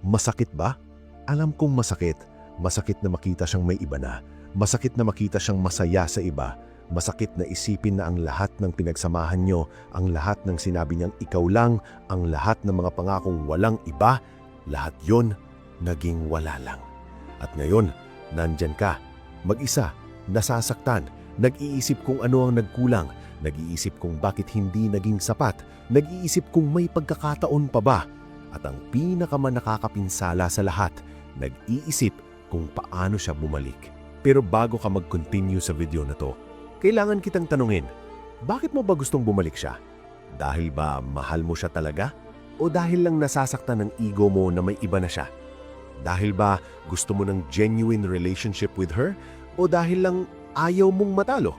Masakit ba? Alam kong masakit. Masakit na makita siyang may iba na. Masakit na makita siyang masaya sa iba. Masakit na isipin na ang lahat ng pinagsamahan nyo, ang lahat ng sinabi niyang ikaw lang, ang lahat ng mga pangakong walang iba, lahat yon naging wala lang. At ngayon, nandyan ka, mag-isa, nasasaktan, nag-iisip kung ano ang nagkulang, nag-iisip kung bakit hindi naging sapat, nag-iisip kung may pagkakataon pa ba. At ang pinakamanakakapinsala sa lahat, nag-iisip kung paano siya bumalik. Pero bago ka mag-continue sa video na to, kailangan kitang tanungin, bakit mo ba gustong bumalik siya? Dahil ba mahal mo siya talaga? O dahil lang nasasaktan ng ego mo na may iba na siya? Dahil ba gusto mo ng genuine relationship with her? O dahil lang ayaw mong matalo?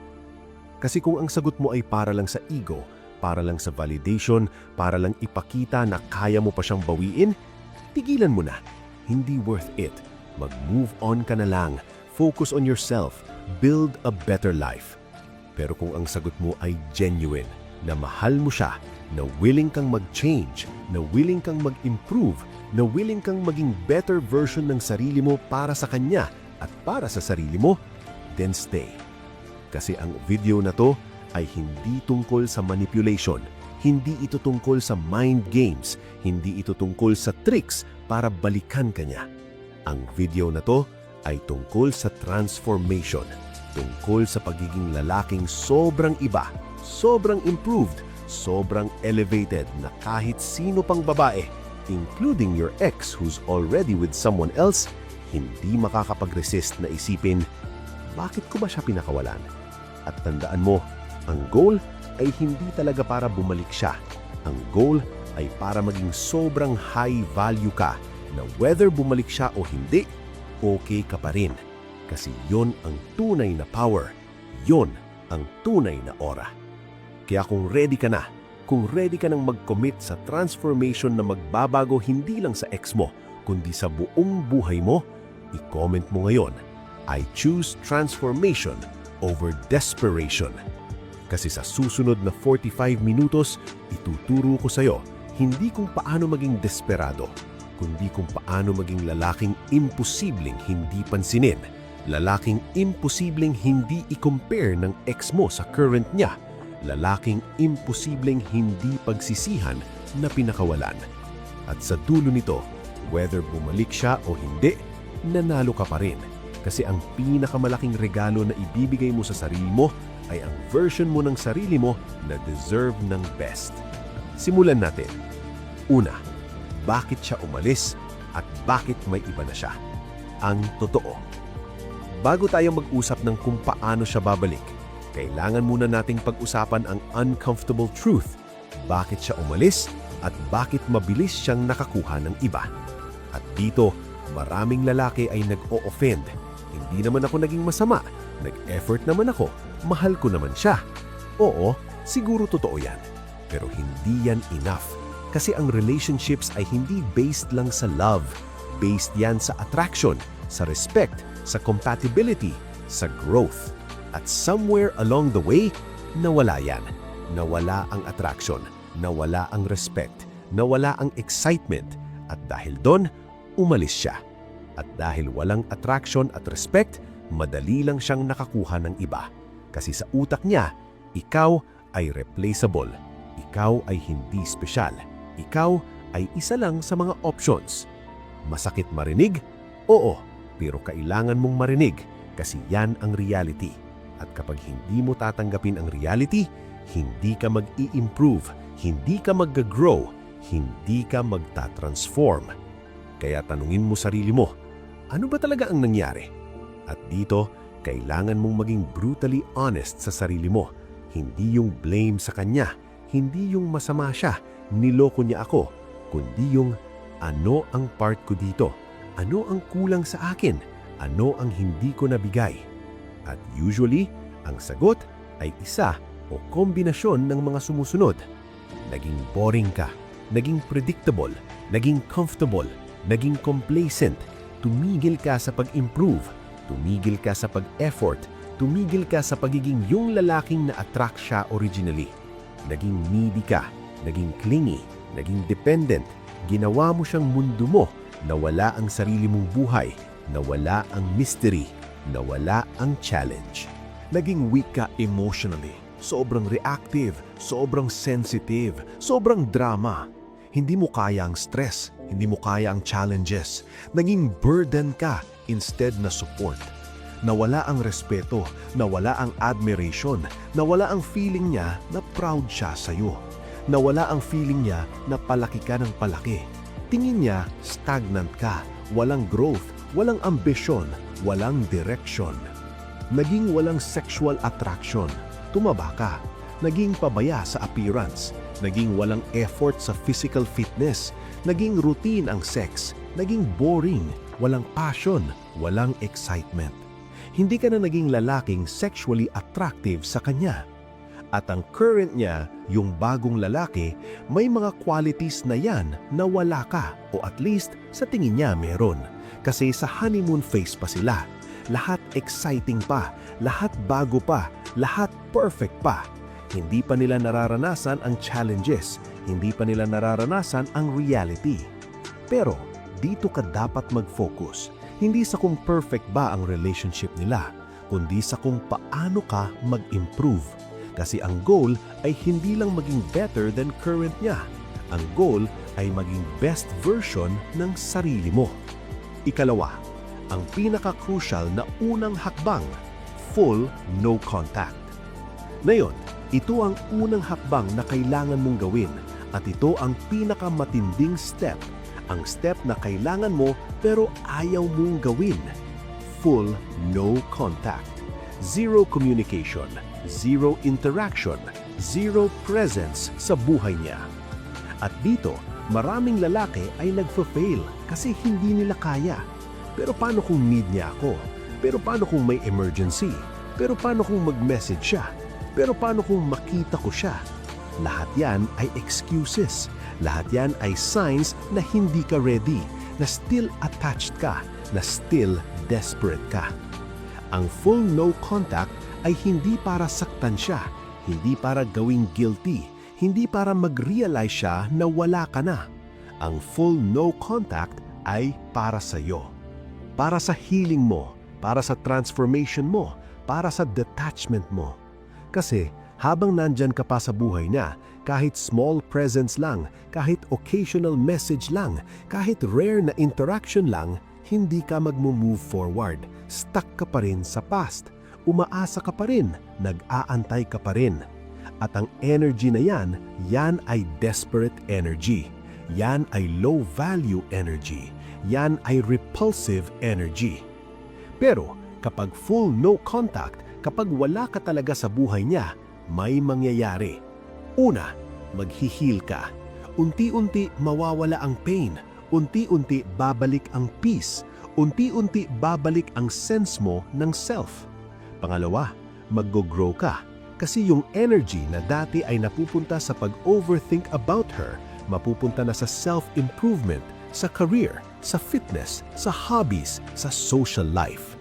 Kasi kung ang sagot mo ay para lang sa ego, para lang sa validation, para lang ipakita na kaya mo pa siyang bawiin, tigilan mo na. Hindi worth it. Mag-move on ka na lang. Focus on yourself. Build a better life. Pero kung ang sagot mo ay genuine, na mahal mo siya, na willing kang mag-change, na willing kang mag-improve, na willing kang maging better version ng sarili mo para sa kanya at para sa sarili mo, then stay. Kasi ang video na to ay hindi tungkol sa manipulation, hindi ito tungkol sa mind games, hindi ito tungkol sa tricks para balikan ka niya. Ang video na to ay tungkol sa transformation, tungkol sa pagiging lalaking sobrang iba, sobrang improved, sobrang elevated na kahit sino pang babae, including your ex who's already with someone else, hindi makakapag-resist na isipin, bakit ko ba siya pinakawalan? At tandaan mo, ang goal ay hindi talaga para bumalik siya. Ang goal ay para maging sobrang high value ka na whether bumalik siya o hindi, okay ka pa rin. Kasi yon ang tunay na power. Yon ang tunay na aura. Kaya kung ready ka na, kung ready ka nang mag-commit sa transformation na magbabago hindi lang sa ex mo, kundi sa buong buhay mo, i-comment mo ngayon, I choose transformation over desperation. Kasi sa susunod na 45 minutos, ituturo ko sa'yo hindi kung paano maging desperado, kundi kung paano maging lalaking imposibleng hindi pansinin, lalaking imposibleng hindi i-compare ng ex mo sa current niya, lalaking imposibleng hindi pagsisihan na pinakawalan. At sa dulo nito, whether bumalik siya o hindi, nanalo ka pa rin. Kasi ang pinakamalaking regalo na ibibigay mo sa sarili mo ay ang version mo ng sarili mo na deserve ng best. Simulan natin. Una, bakit siya umalis at bakit may iba na siya? Ang totoo. Bago tayo mag-usap ng kung paano siya babalik, kailangan muna nating pag-usapan ang uncomfortable truth. Bakit siya umalis at bakit mabilis siyang nakakuha ng iba? At dito, maraming lalaki ay nag-o-offend. Hindi naman ako naging masama. Nag-effort naman ako. Mahal ko naman siya. Oo, siguro totoo yan. Pero hindi yan enough. Kasi ang relationships ay hindi based lang sa love. Based yan sa attraction, sa respect, sa compatibility, sa growth. At somewhere along the way, nawala yan. Nawala ang attraction, nawala ang respect, nawala ang excitement. At dahil doon, umalis siya. At dahil walang attraction at respect, madali lang siyang nakakuha ng iba. Kasi sa utak niya, ikaw ay replaceable. Ikaw ay hindi espesyal. Ikaw ay isa lang sa mga options. Masakit marinig? Oo, pero kailangan mong marinig kasi yan ang reality. At kapag hindi mo tatanggapin ang reality, hindi ka mag-i-improve, hindi ka mag-grow, hindi ka magta-transform. Kaya tanungin mo sarili mo, ano ba talaga ang nangyari? At dito, kailangan mong maging brutally honest sa sarili mo. Hindi yung blame sa kanya, hindi yung masama siya, niloko niya ako, kundi yung ano ang part ko dito, ano ang kulang sa akin, ano ang hindi ko nabigay. At usually, ang sagot ay isa o kombinasyon ng mga sumusunod. Naging boring ka, naging predictable, naging comfortable, naging complacent, tumigil ka sa pag-improve, tumigil ka sa pag-effort, tumigil ka sa pagiging yung lalaking na-attract siya originally. Naging needy ka, naging clingy, naging dependent, ginawa mo siyang mundo mo, nawala ang sarili mong buhay, nawala ang mystery, nawala ang challenge. Naging weak ka emotionally, sobrang reactive, sobrang sensitive, sobrang drama. Hindi mo kaya ang stress, hindi mo kaya ang challenges. Naging burden ka instead na support. Nawala ang respeto, nawala ang admiration, nawala ang feeling niya na proud siya sa'yo. Nawala ang feeling niya na palaki ka ng palaki. Tingin niya stagnant ka, walang growth, walang ambisyon, walang direction. Naging walang sexual attraction, tumaba ka. Naging pabaya sa appearance, naging walang effort sa physical fitness, naging routine ang sex, naging boring, walang passion, walang excitement. Hindi ka na naging lalaking sexually attractive sa kanya. At ang current niya, yung bagong lalaki, may mga qualities na yan na wala ka o at least sa tingin niya meron. Kasi sa honeymoon phase pa sila. Lahat exciting pa, lahat bago pa, lahat perfect pa. Hindi pa nila nararanasan ang challenges, hindi pa nila nararanasan ang reality. Pero dito ka dapat mag-focus. Hindi sa kung perfect ba ang relationship nila, kundi sa kung paano ka mag-improve. Kasi ang goal ay hindi lang maging better than current niya. Ang goal ay maging best version ng sarili mo. Ikalawa, ang pinaka-crucial na unang hakbang, full no contact. Ngayon, ito ang unang hakbang na kailangan mong gawin at ito ang pinakamatinding step. Ang step na kailangan mo pero ayaw mong gawin. Full no contact. Zero communication, zero interaction, zero presence sa buhay niya. At dito, maraming lalaki ay nagfa-fail kasi hindi nila kaya. Pero paano kung need niya ako? Pero paano kung may emergency? Pero paano kung mag-message siya? Pero paano kung makita ko siya? Lahat yan ay excuses. Lahat yan ay signs na hindi ka ready, na still attached ka, na still desperate ka. Ang full no contact ay hindi para saktan siya, hindi para gawing guilty, hindi para mag-realize siya na wala ka na. Ang full no contact ay para sa iyo. Para sa healing mo, para sa transformation mo, para sa detachment mo. Kasi habang nandyan ka pa sa buhay niya, kahit small presence lang, kahit occasional message lang, kahit rare na interaction lang, hindi ka mag-move forward. Stuck ka pa rin sa past. Umaasa ka pa rin, nag-aantay ka pa rin. At ang energy na yan, yan ay desperate energy. Yan ay low value energy. Yan ay repulsive energy. Pero kapag full no contact, kapag wala ka talaga sa buhay niya, may mangyayari. Una, mag-heal ka. Unti-unti mawawala ang pain. Unti-unti babalik ang peace. Unti-unti babalik ang sense mo ng self. Pangalawa, mag-grow ka. Kasi yung energy na dati ay napupunta sa pag-overthink about her, mapupunta na sa self-improvement, sa career, sa fitness, sa hobbies, sa social life.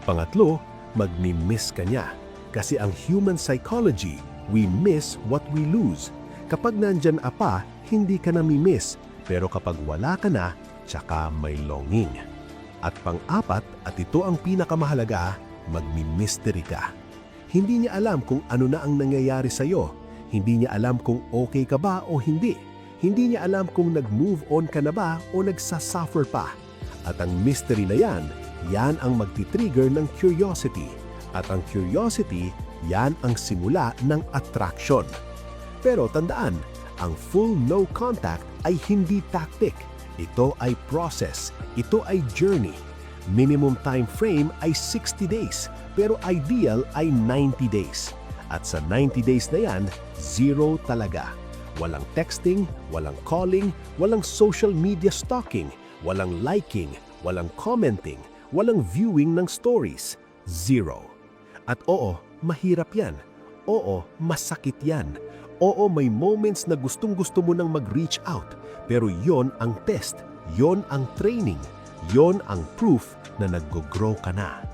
Pangatlo, magmi-miss ka niya. Kasi ang human psychology, we miss what we lose. Kapag nandyan pa, hindi ka nami-miss. Pero kapag wala ka na, tsaka may longing. At pang-apat, at ito ang pinakamahalaga, magmi-mystery ka. Hindi niya alam kung ano na ang nangyayari sa'yo. Hindi niya alam kung okay ka ba o hindi. Hindi niya alam kung nag-move on ka na ba o nagsasuffer pa. At ang mystery na yan, yan ang magti-trigger ng curiosity. At ang curiosity, yan ang simula ng attraction. Pero tandaan, ang full no contact ay hindi tactic. Ito ay process. Ito ay journey. Minimum time frame ay 60 days, pero ideal ay 90 days. At sa 90 days na yan, zero talaga. Walang texting, walang calling, walang social media stalking, walang liking, walang commenting, walang viewing ng stories. Zero. At oo, mahirap yan. Oo, masakit yan. Oo, may moments na gustong-gusto mo nang mag-reach out. Pero yon ang test, yon ang training, yon ang proof na nag-grow ka na.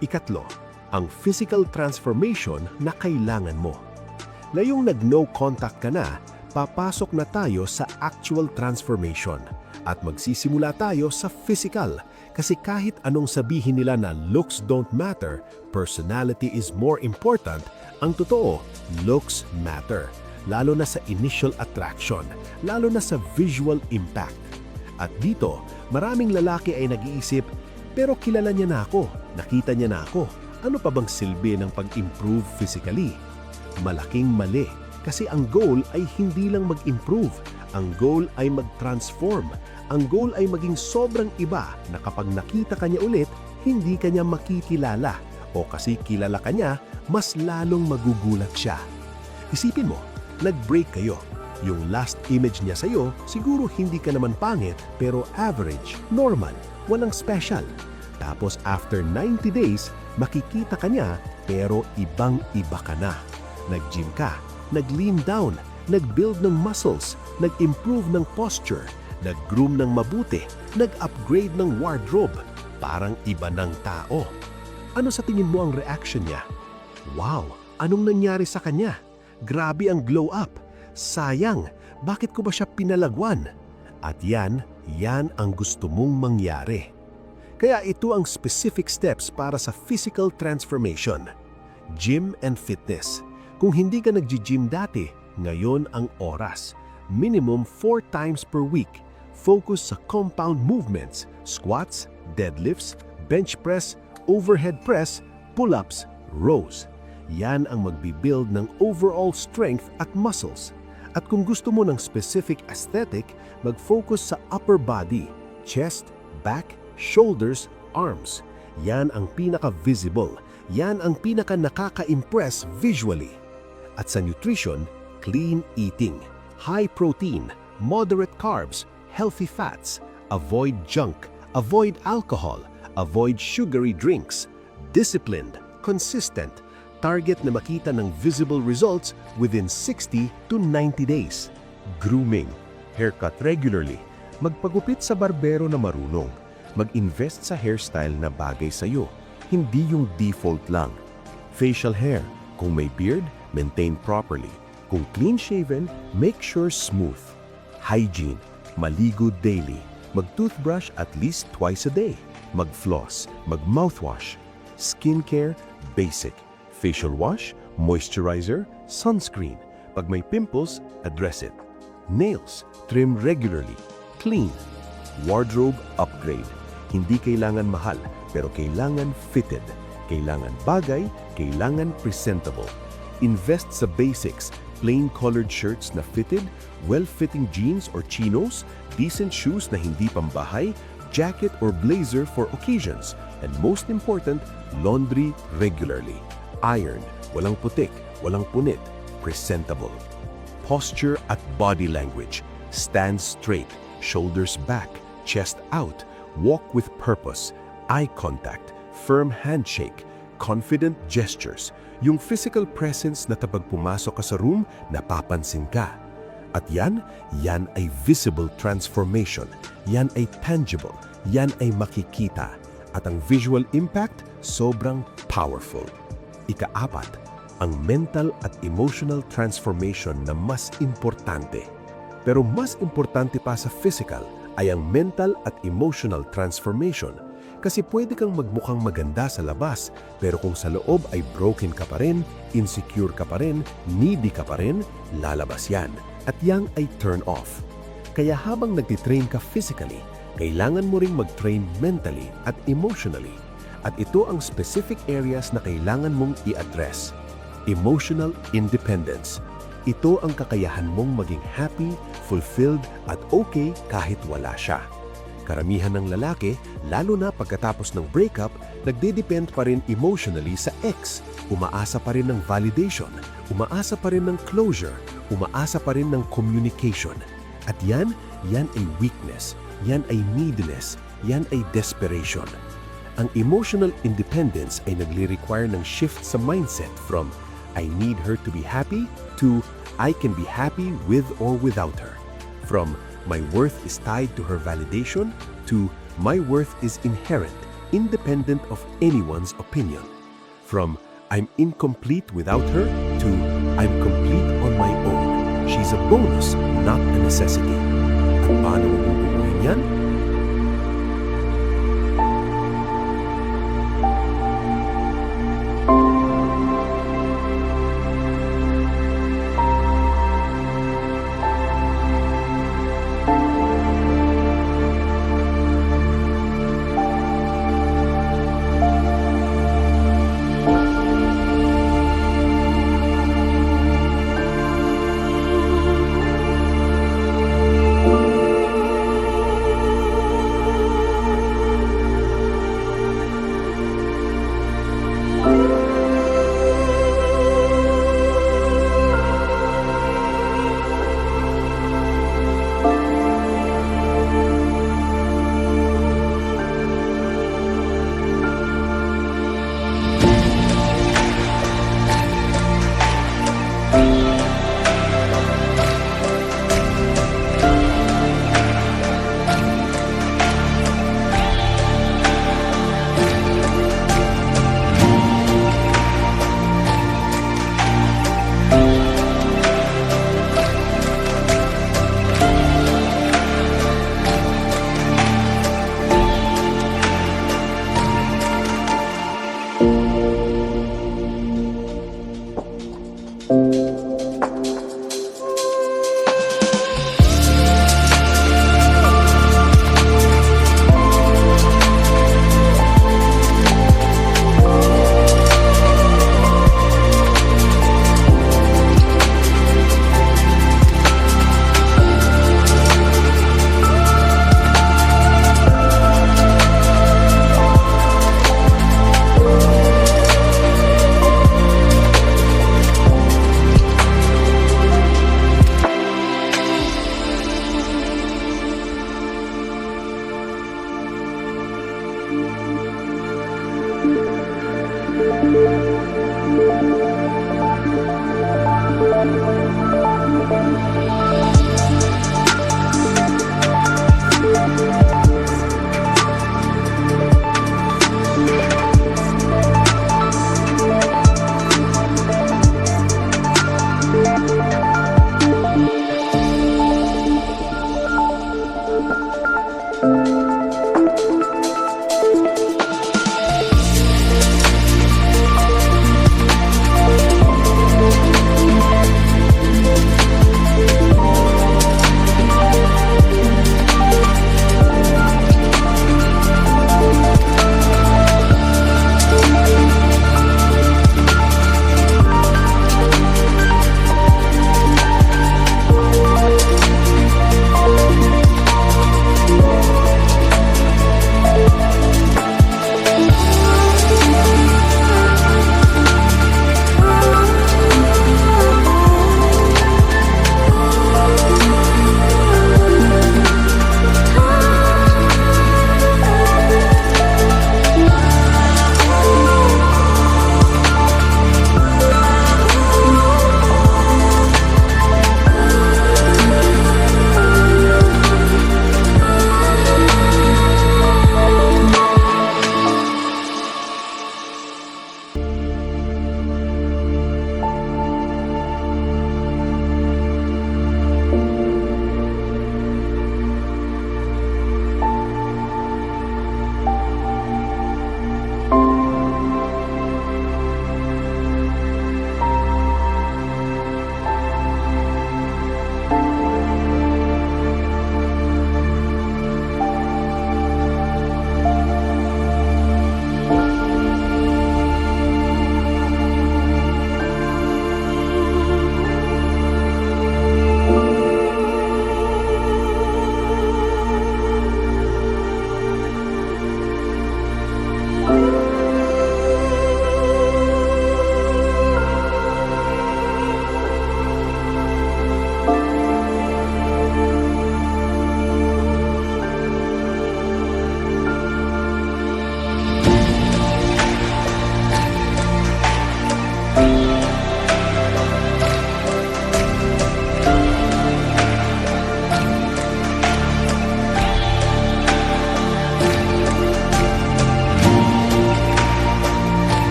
Ikatlo, ang physical transformation na kailangan mo. Ngayong nag-no contact ka na, papasok na tayo sa actual transformation. At magsisimula tayo sa physical. Kasi kahit anong sabihin nila na looks don't matter, personality is more important, ang totoo, looks matter. Lalo na sa initial attraction, lalo na sa visual impact. At dito, maraming lalaki ay nag-iisip, pero kilala niya na ako, nakita niya na ako. Ano pa bang silbi ng pag-improve physically? Malaking mali, kasi ang goal ay hindi lang mag-improve. Ang goal ay mag-transform. Ang goal ay maging sobrang iba na kapag nakita ka niya ulit, hindi ka niya makikilala. O kasi kilala ka niya, mas lalong magugulat siya. Isipin mo, nag-break kayo. Yung last image niya sa'yo, siguro hindi ka naman pangit, pero average, normal, walang special. Tapos after 90 days, makikita ka niya, pero ibang-iba ka na. Nag-gym ka, nag-lean down, nag-build ng muscles, nag-improve ng posture, nag-groom ng mabuti, nag-upgrade ng wardrobe. Parang iba ng tao. Ano sa tingin mo ang reaction niya? Wow, anong nangyari sa kanya? Grabe ang glow up. Sayang, bakit ko ba siya pinalagwan? At yan ang gusto mong mangyari. Kaya ito ang specific steps para sa physical transformation. Gym and fitness. Kung hindi ka nag-gym dati, ngayon ang oras. Minimum 4 times per week. Focus sa compound movements, squats, deadlifts, bench press, overhead press, pull-ups, rows. Yan ang magbibuild ng overall strength at muscles. At kung gusto mo ng specific aesthetic, mag-focus sa upper body, chest, back, shoulders, arms. Yan ang pinaka-visible. Yan ang pinaka-nakaka-impress visually. At sa nutrition, clean eating, high protein, moderate carbs, healthy fats, avoid junk, avoid alcohol, avoid sugary drinks, disciplined, consistent, target na makita ng visible results within 60 to 90 days. Grooming, haircut regularly, magpagupit sa barbero na marunong, mag-invest sa hairstyle na bagay sa'yo, hindi yung default lang. Facial hair, kung may beard, maintain properly. Kung clean-shaven, make sure smooth. Hygiene, maligo daily, mag-toothbrush at least twice a day, mag-floss, mag-mouthwash. Skincare, basic. Facial wash, moisturizer, sunscreen. Pag may pimples, address it. Nails, trim regularly. Clean. Wardrobe upgrade. Hindi kailangan mahal, pero kailangan fitted. Kailangan bagay, kailangan presentable. Invest sa basics, plain colored shirts na fitted, well-fitting jeans or chinos, decent shoes na hindi pambahay, jacket or blazer for occasions, and most important, laundry regularly. Ironed, walang putik, walang punit, presentable. Posture at body language. Stand straight, shoulders back, chest out, walk with purpose, eye contact, firm handshake, confident gestures, yung physical presence na kapag pumasok ka sa room, napapansin ka. At yan ay visible transformation, yan ay tangible, yan ay makikita. At ang visual impact, sobrang powerful. Ika-4, ang mental at emotional transformation na mas importante. Pero mas importante pa sa physical ay ang mental at emotional transformation. Kasi pwede kang magmukhang maganda sa labas, pero kung sa loob ay broken ka pa rin, insecure ka pa rin, needy ka pa rin, lalabas yan. At yang ay turn off. Kaya habang nagtitrain ka physically, kailangan mo ring mag-train mentally at emotionally. At ito ang specific areas na kailangan mong i-address. Emotional independence. Ito ang kakayahan mong maging happy, fulfilled, at okay kahit wala siya. Karamihan ng lalaki, lalo na pagkatapos ng breakup, nagde-depend pa rin emotionally sa ex. Umaasa pa rin ng validation, umaasa pa rin ng closure, umaasa pa rin ng communication. At yan ay weakness, yan ay neediness, yan ay desperation. Ang emotional independence ay nagre-require ng shift sa mindset from I need her to be happy to I can be happy with or without her. From my worth is tied to her validation to my worth is inherent, independent of anyone's opinion. From I'm incomplete without her to I'm complete on my own. She's a bonus, not a necessity. At paano mo bubuuin yan?